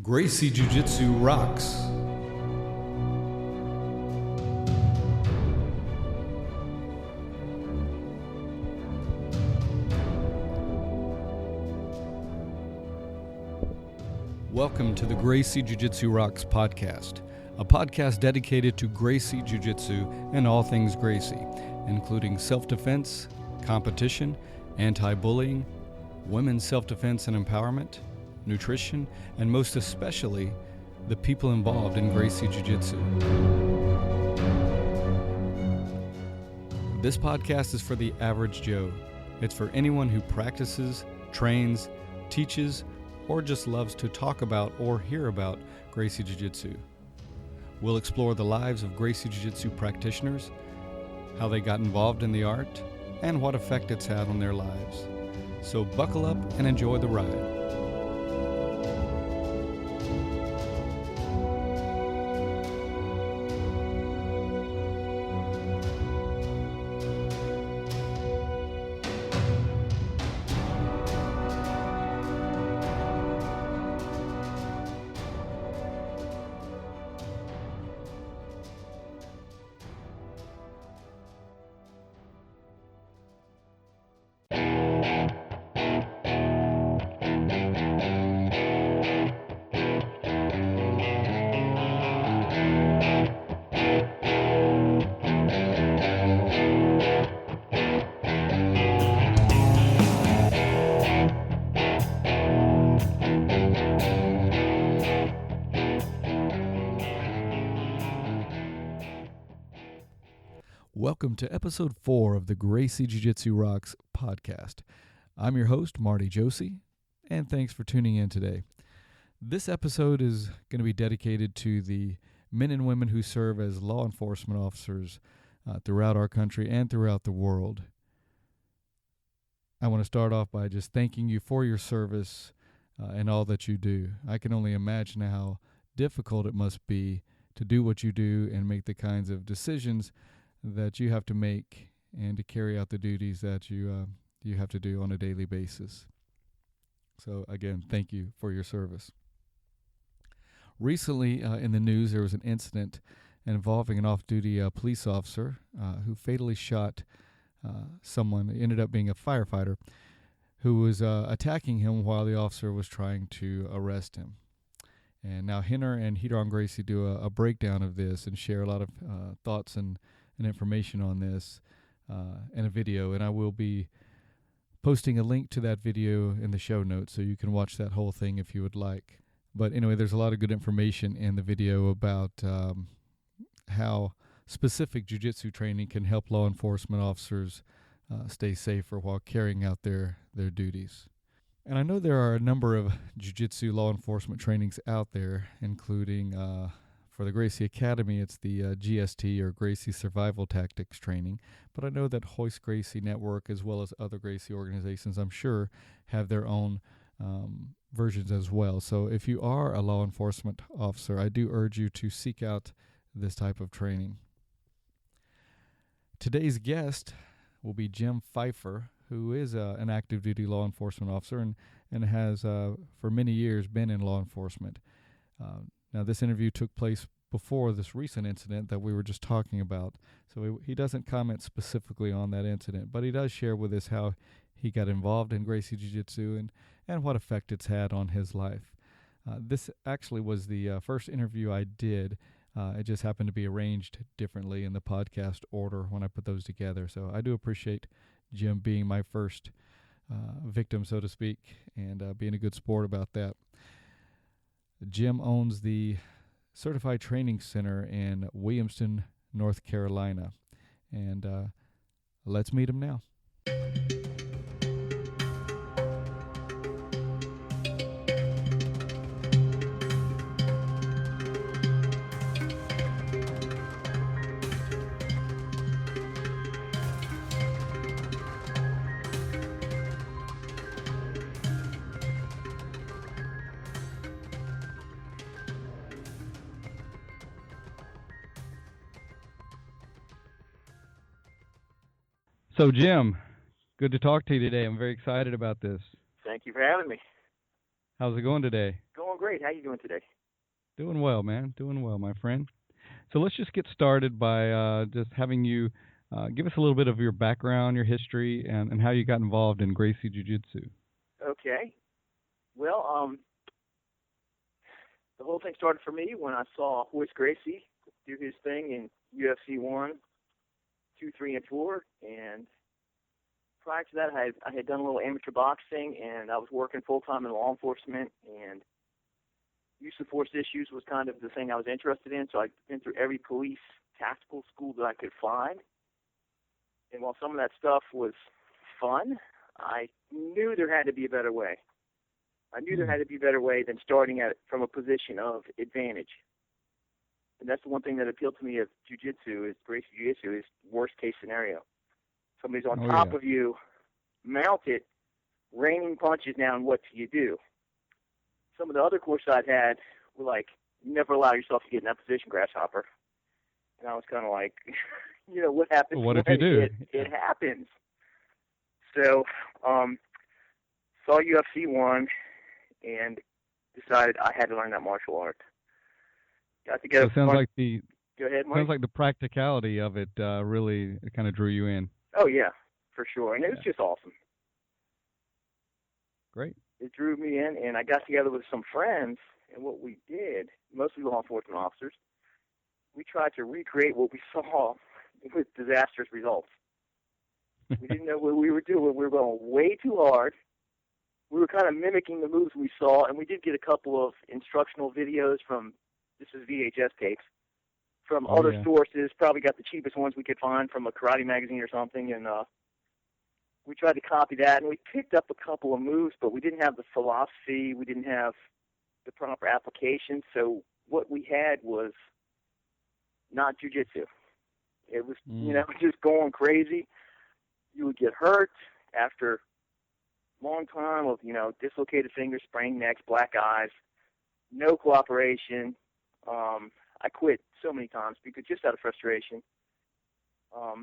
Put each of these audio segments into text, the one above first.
Gracie Jiu-Jitsu rocks. Welcome to the Gracie Jiu-Jitsu Rocks podcast, a podcast dedicated to Gracie Jiu-Jitsu and all things Gracie, including self-defense, competition, anti-bullying, women's self-defense and empowerment, nutrition, and most especially, the people involved in Gracie Jiu-Jitsu. This podcast is for the average Joe. It's for anyone who practices, trains, teaches, or just loves to talk about or hear about Gracie Jiu-Jitsu. We'll explore the lives of Gracie Jiu-Jitsu practitioners, how they got involved in the art, and what effect it's had on their lives. So buckle up and enjoy the ride. Welcome to episode 4 of the Gracie Jiu-Jitsu Rocks podcast. I'm your host, Marty Josie, and thanks for tuning in today. This episode is going to be dedicated to the men and women who serve as law enforcement officers throughout our country and throughout the world. I want to start off by just thanking you for your service and all that you do. I can only imagine how difficult it must be to do what you do and make the kinds of decisions that you have to make and to carry out the duties that you have to do on a daily basis. So again, thank you for your service. Recently in the news, there was an incident involving an off-duty police officer who fatally shot someone. It ended up being a firefighter who was attacking him while the officer was trying to arrest him. And now Henner and Heater on Gracie do a breakdown of this and share a lot of thoughts and information on this in a video, and I will be posting a link to that video in the show notes so you can watch that whole thing if you would like. But anyway, there's a lot of good information in the video about how specific jiu-jitsu training can help law enforcement officers stay safer while carrying out their duties. And I know there are a number of jiu-jitsu law enforcement trainings out there, including for the Gracie Academy, it's the GST, or Gracie Survival Tactics Training. But I know that Hoist Gracie Network, as well as other Gracie organizations, I'm sure, have their own versions as well. So if you are a law enforcement officer, I do urge you to seek out this type of training. Today's guest will be Jim Phifer, who is an active duty law enforcement officer and has for many years been in law enforcement. Now, this interview took place before this recent incident that we were just talking about, so he doesn't comment specifically on that incident, but he does share with us how he got involved in Gracie Jiu-Jitsu and what effect it's had on his life. This actually was the first interview I did. It just happened to be arranged differently in the podcast order when I put those together, so I do appreciate Jim being my first victim, so to speak, and being a good sport about that. Jim owns the Certified Training Center in Williamston, North Carolina. And let's meet him now. So, Jim, good to talk to you today. I'm very excited about this. Thank you for having me. How's it going today? Going doing great. How you doing today? Doing well, man. Doing well, my friend. So let's just get started by just having you give us a little bit of your background, your history, and how you got involved in Gracie Jiu Jitsu. Okay. Well, the whole thing started for me when I saw Hoist Gracie do his thing in UFC 1, 2, 3, and 4. And prior to that, I had done a little amateur boxing, and I was working full-time in law enforcement, and use of force issues was kind of the thing I was interested in, so I've been through every police tactical school that I could find. And while some of that stuff was fun, I knew there had to be a better way. I knew there had to be a better way than starting at from a position of advantage. And that's the one thing that appealed to me of jiu-jitsu, is Gracie Jiu-Jitsu, is worst-case scenario. Somebody's on top of you, mounted, raining punches down, what do you do? Some of the other courses I'd had were like, never allow yourself to get in that position, grasshopper. And I was kind of like, what happens? Well, what if you do? It happens. So, saw UFC 1 and decided I had to learn that martial art. Got together. So it sounds like the Go ahead, Mike. sounds like the practicality of it really kind of drew you in. Oh yeah, for sure, and it was just awesome. Great. It drew me in, and I got together with some friends, and what we did, mostly law enforcement officers, we tried to recreate what we saw with disastrous results. We didn't know what we were doing. We were going way too hard. We were kind of mimicking the moves we saw, and we did get a couple of instructional videos from, this is VHS tapes, from other sources, probably got the cheapest ones we could find from a karate magazine or something, and we tried to copy that, and we picked up a couple of moves, but we didn't have the philosophy, we didn't have the proper application, so what we had was not jiu-jitsu. It was, just going crazy. You would get hurt after a long time of, dislocated fingers, sprained necks, black eyes, no cooperation. I quit so many times because just out of frustration.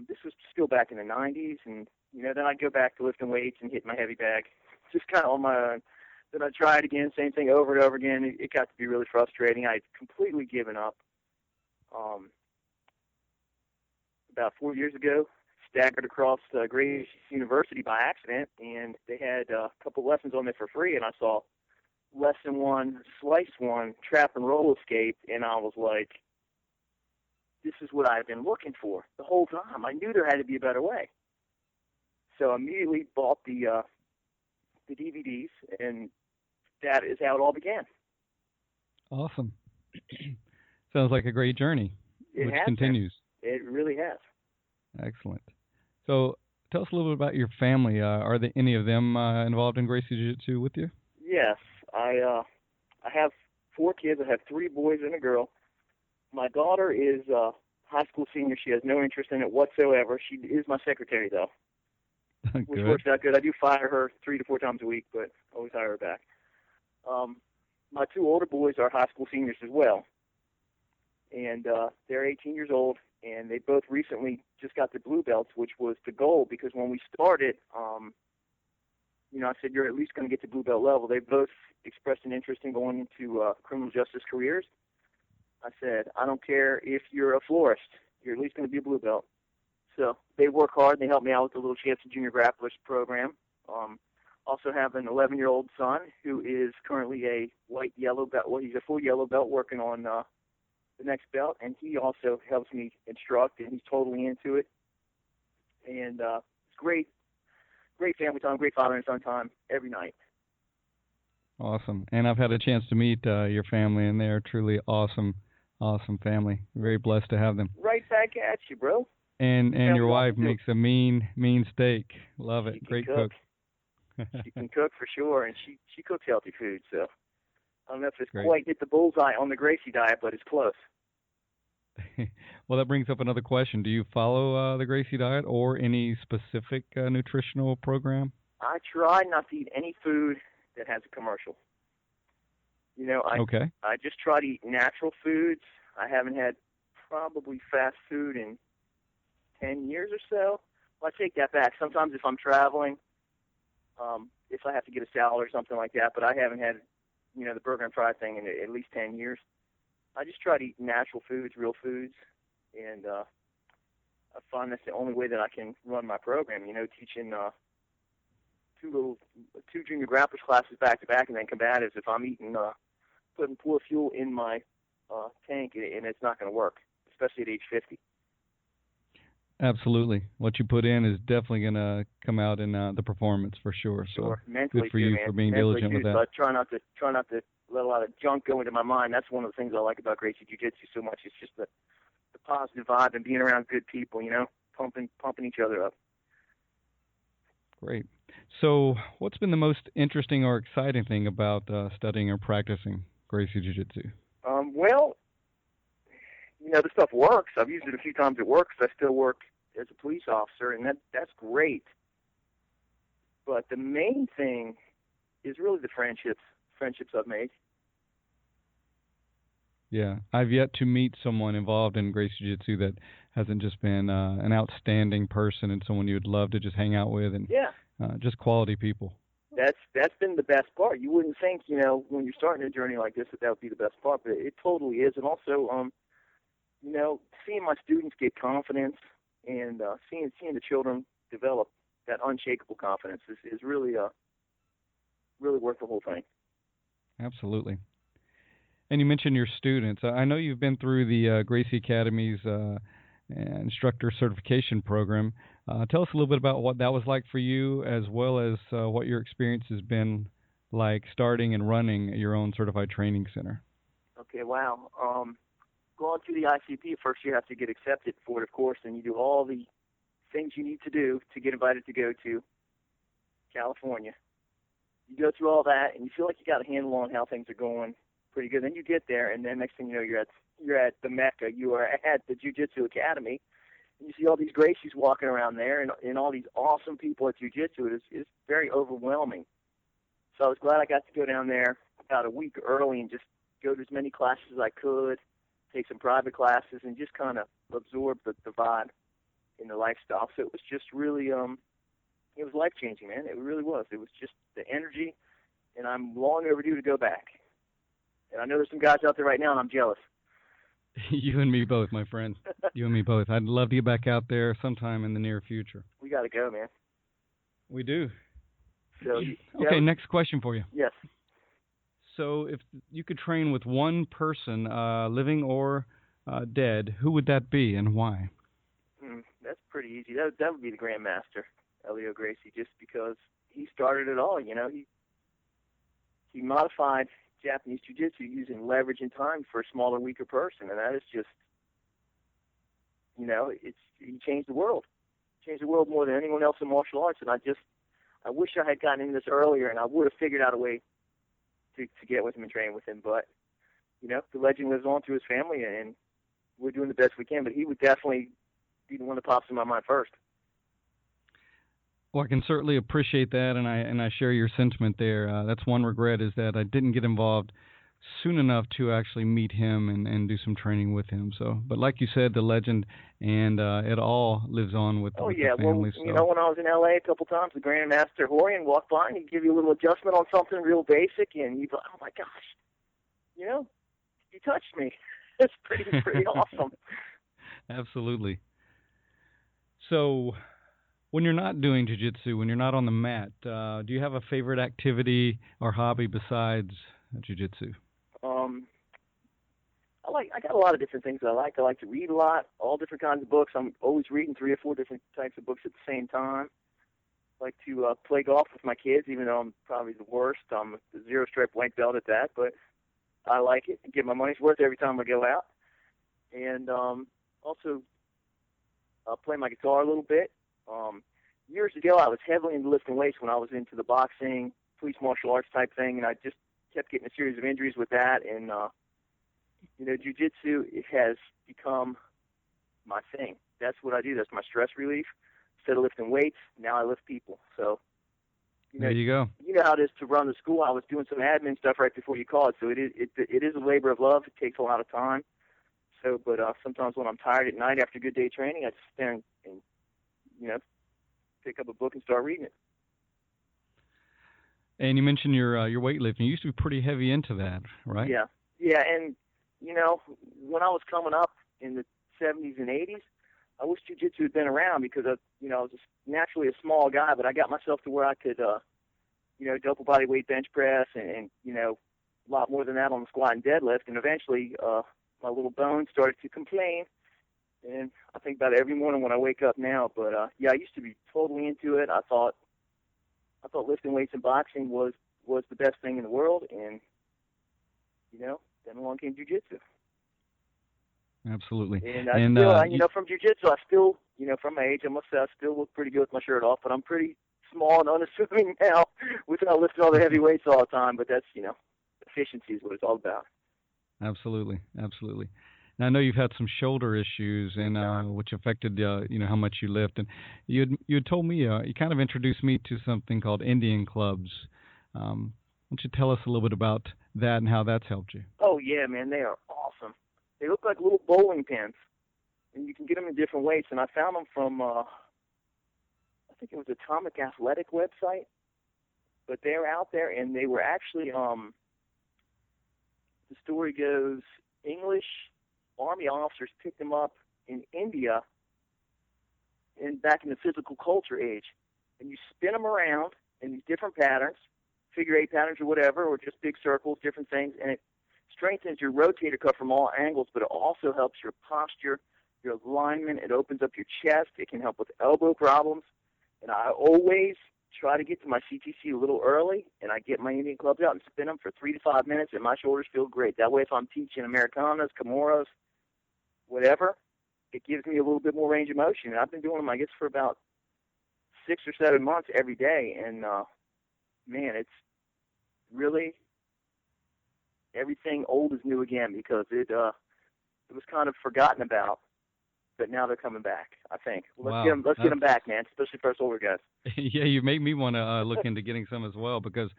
This was still back in the 90s, and, then I'd go back to lifting weights and hitting my heavy bag, just kind of on my own. Then I'd try it again, same thing over and over again. It got to be really frustrating. I'd completely given up. About 4 years ago, staggered across Gracie University by accident, and they had a couple lessons on there for free, and I saw lesson 1, slice 1, trap and roll escape, and I was like, this is what I've been looking for the whole time. I knew there had to be a better way. So I immediately bought the DVDs, and that is how it all began. Awesome. Sounds like a great journey, which continues. It really has. Excellent. So tell us a little bit about your family. Are there any of them involved in Gracie Jiu-Jitsu with you? Yes. I have 4 kids. I have 3 boys and a girl. My daughter is a high school senior. She has no interest in it whatsoever. She is my secretary, though, which works out good. I do fire her 3 to 4 times a week, but always hire her back. My 2 older boys are high school seniors as well, and they're 18 years old, and they both recently just got the blue belts, which was the goal, because when we started, I said, you're at least going to get to blue belt level. They both expressed an interest in going into criminal justice careers. I said, I don't care if you're a florist. You're at least going to be a blue belt. So they work hard, and they help me out with the Little Champs Junior Grapplers program. Also have an 11-year-old son who is currently a white-yellow belt. Well, he's a full yellow belt working on the next belt, and he also helps me instruct, and he's totally into it. And it's great family time, great father and son time every night. Awesome. And I've had a chance to meet your family, and they're truly awesome family. Very blessed to have them. Right back at you, bro. And your wife makes a mean steak. Love it. Great cook. She can cook for sure, and she cooks healthy food. So I don't know if it's quite hit the bullseye on the Gracie diet, but it's close. Well, that brings up another question. Do you follow the Gracie diet or any specific nutritional program? I try not to eat any food that has a commercial. I just try to eat natural foods. I haven't had probably fast food in 10 years or so. Well, I take that back. Sometimes if I'm traveling, if I have to get a salad or something like that, but I haven't had the burger and fry thing in at least 10 years. I just try to eat natural foods, real foods, and I find that's the only way that I can run my program. Teaching two junior grapplers classes back to back and then combatives. If I'm putting poor fuel in my tank, and it's not going to work, especially at age 50. Absolutely. What you put in is definitely going to come out in the performance for sure. So Mentally good for too, you man. for being Mentally diligent too, with that. So I try not to let a lot of junk go into my mind. That's one of the things I like about Gracie Jiu-Jitsu so much. It's just the positive vibe and being around good people, pumping each other up. Great. So what's been the most interesting or exciting thing about studying or practicing Gracie Jiu-Jitsu? Well, the stuff works. I've used it a few times at work because I still work as a police officer, and that's great. But the main thing is really the friendships I've made. Yeah, I've yet to meet someone involved in Gracie Jiu-Jitsu that hasn't just been an outstanding person and someone you would love to just hang out with, and just quality people. That's been the best part. You wouldn't think, when you're starting a journey like this, that would be the best part, but it totally is. And also, seeing my students get confidence and seeing the children develop that unshakable confidence is really really worth the whole thing. Absolutely. And you mentioned your students. I know you've been through the Gracie Academy's instructor certification program. Tell us a little bit about what that was like for you, as well as what your experience has been like starting and running your own certified training center. Okay, wow. Going through the ICP, first you have to get accepted for it, of course, and you do all the things you need to do to get invited to go to California. You go through all that, and you feel like you got a handle on how things are going pretty good. Then you get there, and then next thing you know, you're at the Mecca. You are at the Jiu-Jitsu Academy, and you see all these Gracies walking around there, and all these awesome people at Jiu-Jitsu. It's very overwhelming. So I was glad I got to go down there about a week early and just go to as many classes as I could, take some private classes, and just kind of absorb the vibe and the lifestyle. So it was just really, it was life-changing, man. It really was. It was just the energy, and I'm long overdue to go back. And I know there's some guys out there right now, and I'm jealous. You and me both, my friend. You and me both. I'd love to get back out there sometime in the near future. We got to go, man. We do. So, okay, next question for you. Yes. So if you could train with one person, living or dead, who would that be and why? That's pretty easy. That would be the Grandmaster, Elio Gracie, just because he started it all. He modified Japanese Jiu-Jitsu using leverage and time for a smaller, weaker person, and that is just, he changed the world. Changed the world more than anyone else in martial arts, and I wish I had gotten into this earlier, and I would have figured out a way to get with him and train with him. But, the legend lives on through his family, and we're doing the best we can. But he would definitely be the one that pops in my mind first. Well, I can certainly appreciate that, and I share your sentiment there. That's one regret, is that I didn't get involved soon enough to actually meet him and do some training with him. So, but like you said, the legend and it all lives on with, with the family. Well, when I was in L.A. a couple times, the Grandmaster Horian walked by and he'd give you a little adjustment on something real basic, and you'd be like, oh my gosh, you touched me. It's pretty awesome. Absolutely. So, when you're not doing jiu-jitsu, when you're not on the mat, do you have a favorite activity or hobby besides jiu-jitsu? I got a lot of different things that I like. I like to read a lot, all different kinds of books. I'm always reading 3 or 4 different types of books at the same time. I like to play golf with my kids, even though I'm probably the worst. I'm a 0-stripe white belt at that, but I like it. I get my money's worth every time I go out. And also play my guitar a little bit. Years ago, I was heavily into lifting weights when I was into the boxing, police martial arts type thing, and I just kept getting a series of injuries with that. And, jiu-jitsu, it has become my thing. That's what I do. That's my stress relief. Instead of lifting weights, now I lift people. So, there you go. You know how it is to run the school. I was doing some admin stuff right before you called, so it is a labor of love. It takes a lot of time. So, but sometimes when I'm tired at night after a good day of training, I just stand and pick up a book and start reading it. And you mentioned your weightlifting. You used to be pretty heavy into that, right? Yeah, yeah, and when I was coming up in the 70s and 80s, I wish jiu-jitsu had been around because I was just naturally a small guy, but I got myself to where I could, double body weight bench press and a lot more than that on the squat and deadlift, and eventually my little bones started to complain. And I think about it every morning when I wake up now. But yeah, I used to be totally into it. I thought lifting weights and boxing was the best thing in the world, and then along came jiu-jitsu. Absolutely. And And from jiu-jitsu, I still, from my age, I must say, I still look pretty good with my shirt off. But I'm pretty small and unassuming now, without lifting all the heavy weights all the time. But that's, efficiency is what it's all about. absolutely, absolutely. And I know you've had some shoulder issues, and which affected how much you lift. And you had told me you kind of introduced me to something called Indian clubs. Why don't you tell us a little bit about that and how that's helped you? Oh yeah, man, they are awesome. They look like little bowling pins, and you can get them in different weights. And I found them from I think it was Atomic Athletic website, but they're out there, and they were actually the story goes, English Army officers picked them up in India back in the physical culture age. And you spin them around in these different patterns, figure eight patterns or whatever, or just big circles, different things, and it strengthens your rotator cuff from all angles, but it also helps your posture, your alignment. It opens up your chest. It can help with elbow problems. And I always try to get to my CTC a little early, and I get my Indian clubs out and spin them for 3 to 5 minutes, and my shoulders feel great. That way, if I'm teaching Americanas, Kimuras, whatever, it gives me a little bit more range of motion. And I've been doing them, I guess, for about 6 or 7 months every day, and man, it's really everything old is new again, because it was kind of forgotten about, but now they're coming back. I think Wow. Let's get them back, man. Especially for us older guys. Yeah, you make me want to look into getting some as well, because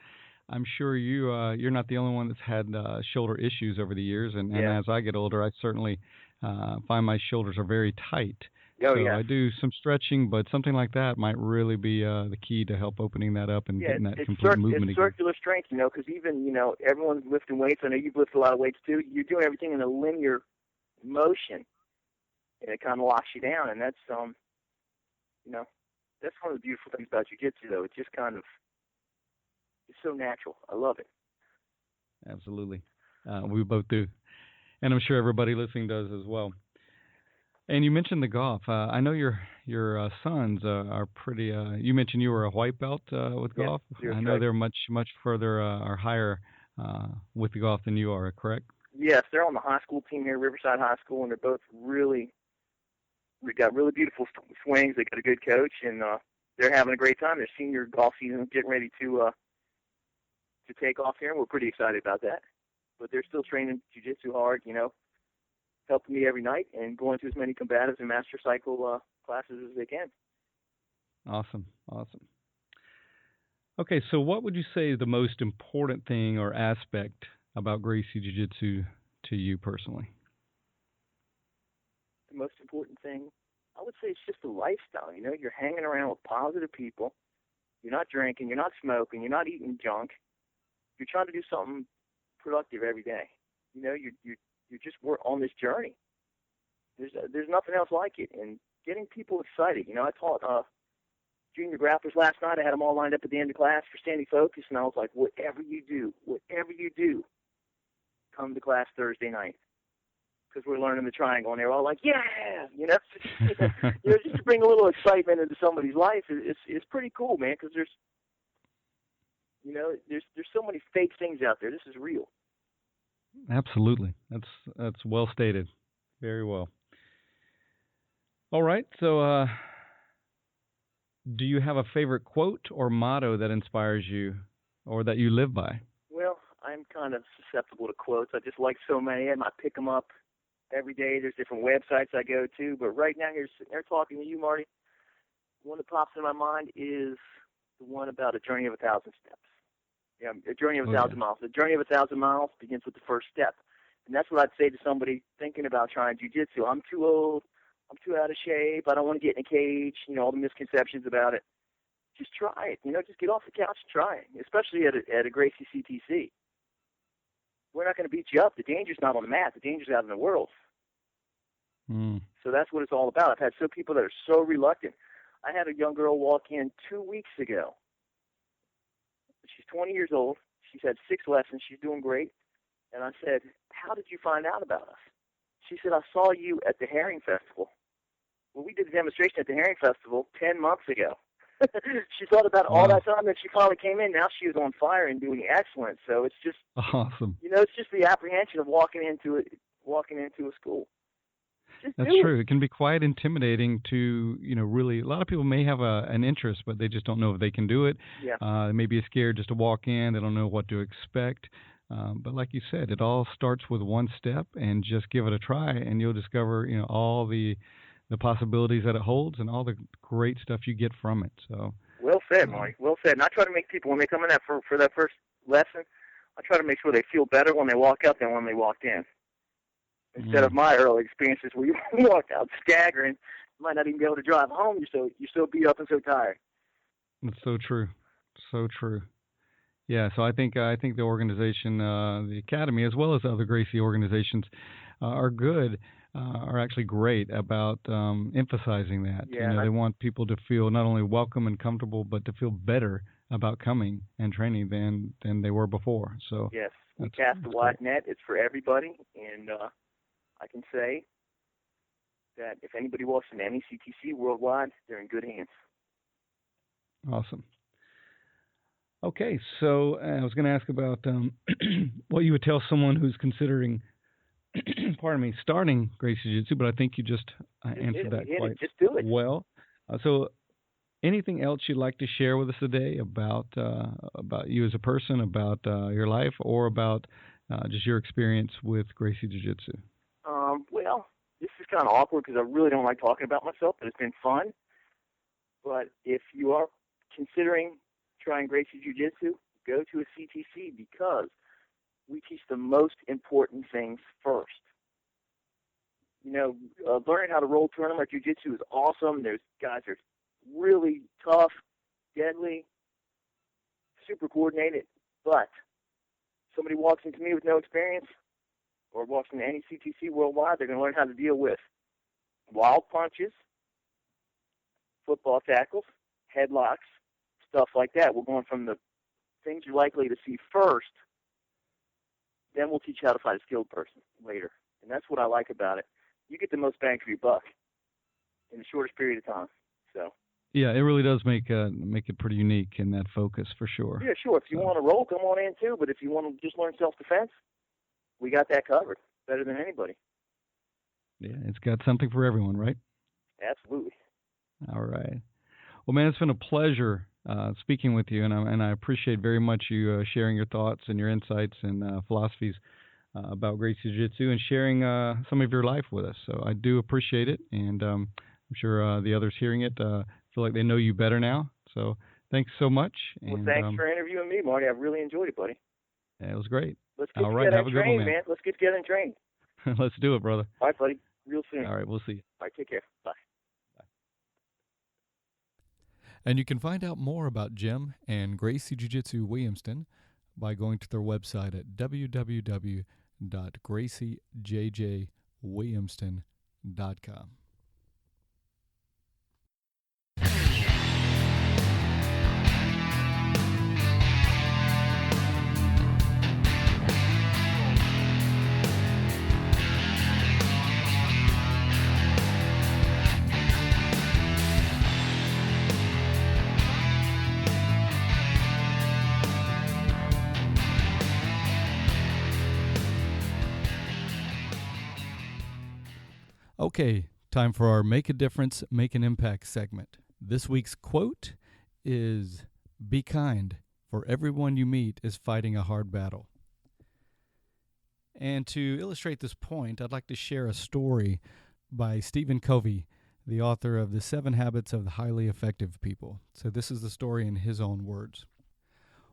I'm sure you're not the only one that's had shoulder issues over the years, and as I get older, I certainly find my shoulders are very tight. Oh, so yeah. I do some stretching, but something like that might really be the key to help opening that up and getting that complete movement it's again. circular strength, because even, everyone's lifting weights. I know you've lifted a lot of weights too. You're doing everything in a linear motion, and it kind of locks you down. And that's, that's one of the beautiful things about jiu-jitsu, though. It's just kind of, it's so natural. I love it. Absolutely. We both do. And I'm sure everybody listening does as well. And you mentioned the golf. I know your sons are pretty. You mentioned you were a white belt with golf. I know they're much further or higher with the golf than you are. Correct? Yes, they're on the high school team here, Riverside High School, and they're both we got really beautiful swings. They got a good coach, and they're having a great time. Their senior golf season getting ready to take off here, and we're pretty excited about that. But they're still training jiu-jitsu hard, helping me every night and going to as many combatives and master cycle classes as they can. Awesome. Okay, so what would you say is the most important thing or aspect about Gracie Jiu-Jitsu to you personally? The most important thing, I would say, it's just a lifestyle. You're hanging around with positive people. You're not drinking. You're not smoking. You're not eating junk. You're trying to do something productive every day. You just work on this journey. There's nothing else like it, and getting people excited. I taught junior grapplers last night. I had them all lined up at the end of class for standing focus, and I was like, whatever you do, come to class Thursday night, because we're learning the triangle, and they're all like, yeah, just to bring a little excitement into somebody's life is pretty cool, man, because there's so many fake things out there. This is real. Absolutely. That's well stated. Very well. All right. So, do you have a favorite quote or motto that inspires you or that you live by? Well, I'm kind of susceptible to quotes. I just like so many of them. I pick them up every day. There's different websites I go to. But right now, here sitting there talking to you, Marty, one that pops in my mind is the one about a journey of 1,000 steps. Yeah, a journey of 1,000 miles. The journey of 1,000 miles begins with the first step. And that's what I'd say to somebody thinking about trying jiu-jitsu. I'm too old. I'm too out of shape. I don't want to get in a cage. All the misconceptions about it. just try it. Just get off the couch and try it, especially at a Gracie CTC. We're not going to beat you up. The danger's not on the mat. The danger's out in the world. So that's what it's all about. I've had some people that are so reluctant. I had a young girl walk in 2 weeks ago. She's 20 years old. She's had 6 lessons. She's doing great. And I said, how did you find out about us? She said, I saw you at the Herring Festival. Well, we did a demonstration at the Herring Festival 10 months ago. She thought about all that time, and she finally came in. Now she was on fire and doing excellent. So it's just awesome. It's just the apprehension of walking into a school. That's true. It can be quite intimidating to, really, a lot of people may have an interest, but they just don't know if they can do it. Yeah. They may be scared just to walk in. They don't know what to expect. But like you said, it all starts with one step, and just give it a try, and you'll discover, all the possibilities that it holds and all the great stuff you get from it. So well said, Marty. Well said. And I try to make people, when they come in for that first lesson, I try to make sure they feel better when they walk out than when they walked in. Instead of my early experiences where you walked out staggering, you might not even be able to drive home. You're so beat up and so tired. That's so true. So true. Yeah, so I think the organization, the Academy, as well as other Gracie organizations, are good, are actually great about emphasizing that. Yeah, they want people to feel not only welcome and comfortable, but to feel better about coming and training than they were before. So yes, we cast a wide net. It's for everybody, and I can say that if anybody walks into any CTC worldwide, they're in good hands. Awesome. Okay, so I was going to ask about what you would tell someone who's considering, starting Gracie Jiu-Jitsu, but I think you just answered that quite just do it. well. So anything else you'd like to share with us today about you as a person, about your life, or about just your experience with Gracie Jiu-Jitsu? Well, this is kind of awkward because I really don't like talking about myself, but it's been fun. But if you are considering trying Gracie Jiu-Jitsu, go to a CTC because we teach the most important things first. Learning how to roll tournament Jiu-Jitsu is awesome. There's guys that are really tough, deadly, super coordinated. But somebody walks into me with no experience or walks into any CTC worldwide, they're going to learn how to deal with wild punches, football tackles, headlocks, stuff like that. We're going from the things you're likely to see first, then we'll teach you how to fight a skilled person later. And that's what I like about it. You get the most bang for your buck in the shortest period of time. So yeah, it really does make it pretty unique in that focus for sure. Yeah, sure. If you want to roll, come on in too. But if you want to just learn self-defense, we got that covered better than anybody. Yeah, it's got something for everyone, right? Absolutely. All right. Well, man, it's been a pleasure speaking with you, and I appreciate very much you sharing your thoughts and your insights and philosophies about Gracie Jiu-Jitsu and sharing some of your life with us. So I do appreciate it, and I'm sure the others hearing it feel like they know you better now. So thanks so much. Well, and, thanks for interviewing me, Marty. I really enjoyed it, buddy. Yeah, it was great. Let's get All together right, have and a good train, one, man. Let's get together and train. Let's do it, brother. All right, buddy. Real soon. All right, we'll see you. All right, take care. Bye. And you can find out more about Jim and Gracie Jiu-Jitsu Williamston by going to their website at www.graciejjwilliamston.com. Okay, time for our Make a Difference, Make an Impact segment. This week's quote is, "Be kind, for everyone you meet is fighting a hard battle." And to illustrate this point, I'd like to share a story by Stephen Covey, the author of The 7 Habits of Highly Effective People. So this is the story in his own words.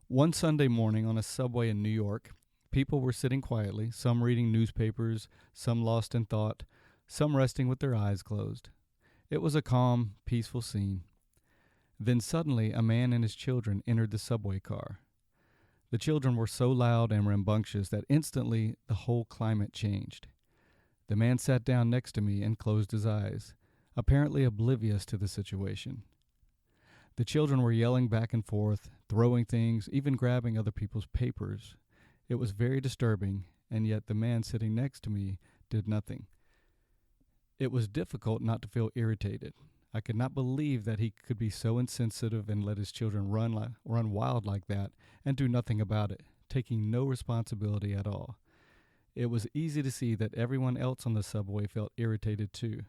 One Sunday morning on a subway in New York, people were sitting quietly, some reading newspapers, some lost in thought, some resting with their eyes closed. It was a calm, peaceful scene. Then suddenly a man and his children entered the subway car. The children were so loud and rambunctious that instantly the whole climate changed. The man sat down next to me and closed his eyes, apparently oblivious to the situation. The children were yelling back and forth, throwing things, even grabbing other people's papers. It was very disturbing, and yet the man sitting next to me did nothing. It was difficult not to feel irritated. I could not believe that he could be so insensitive and let his children run wild like that and do nothing about it, taking no responsibility at all. It was easy to see that everyone else on the subway felt irritated too.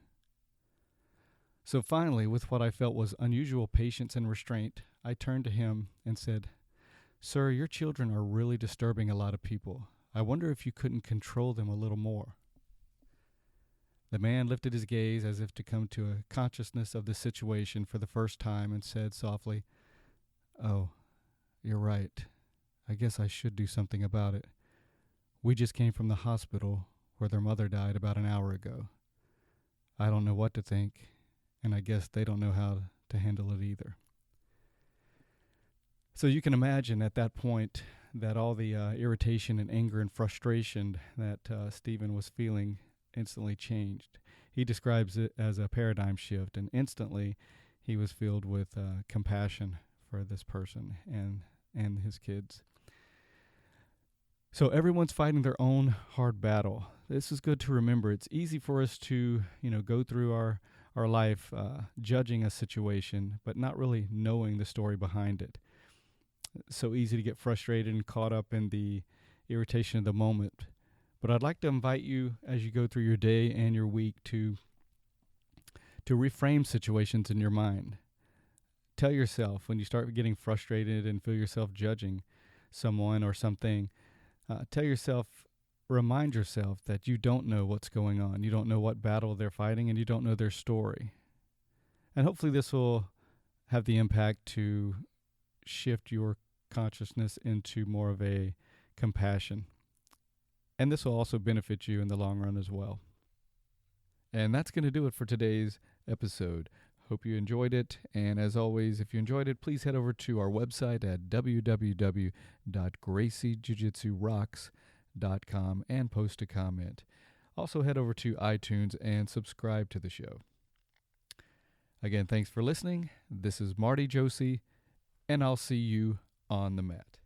So finally, with what I felt was unusual patience and restraint, I turned to him and said, "Sir, your children are really disturbing a lot of people. I wonder if you couldn't control them a little more." The man lifted his gaze as if to come to a consciousness of the situation for the first time and said softly, "Oh, you're right. I guess I should do something about it. We just came from the hospital where their mother died about an hour ago. I don't know what to think, and I guess they don't know how to handle it either." So you can imagine at that point that all the irritation and anger and frustration that Stephen was feeling instantly changed. He describes it as a paradigm shift, and instantly he was filled with compassion for this person and his kids. So everyone's fighting their own hard battle. This is good to remember. It's easy for us to, go through our life judging a situation, but not really knowing the story behind it. It's so easy to get frustrated and caught up in the irritation of the moment. But I'd like to invite you as you go through your day and your week to reframe situations in your mind. Tell yourself when you start getting frustrated and feel yourself judging someone or something, remind yourself that you don't know what's going on. You don't know what battle they're fighting, and you don't know their story. And hopefully this will have the impact to shift your consciousness into more of a compassion. And this will also benefit you in the long run as well. And that's going to do it for today's episode. Hope you enjoyed it. And as always, if you enjoyed it, please head over to our website at www.graciejujitsurocks.com and post a comment. Also head over to iTunes and subscribe to the show. Again, thanks for listening. This is Marty Josie, and I'll see you on the mat.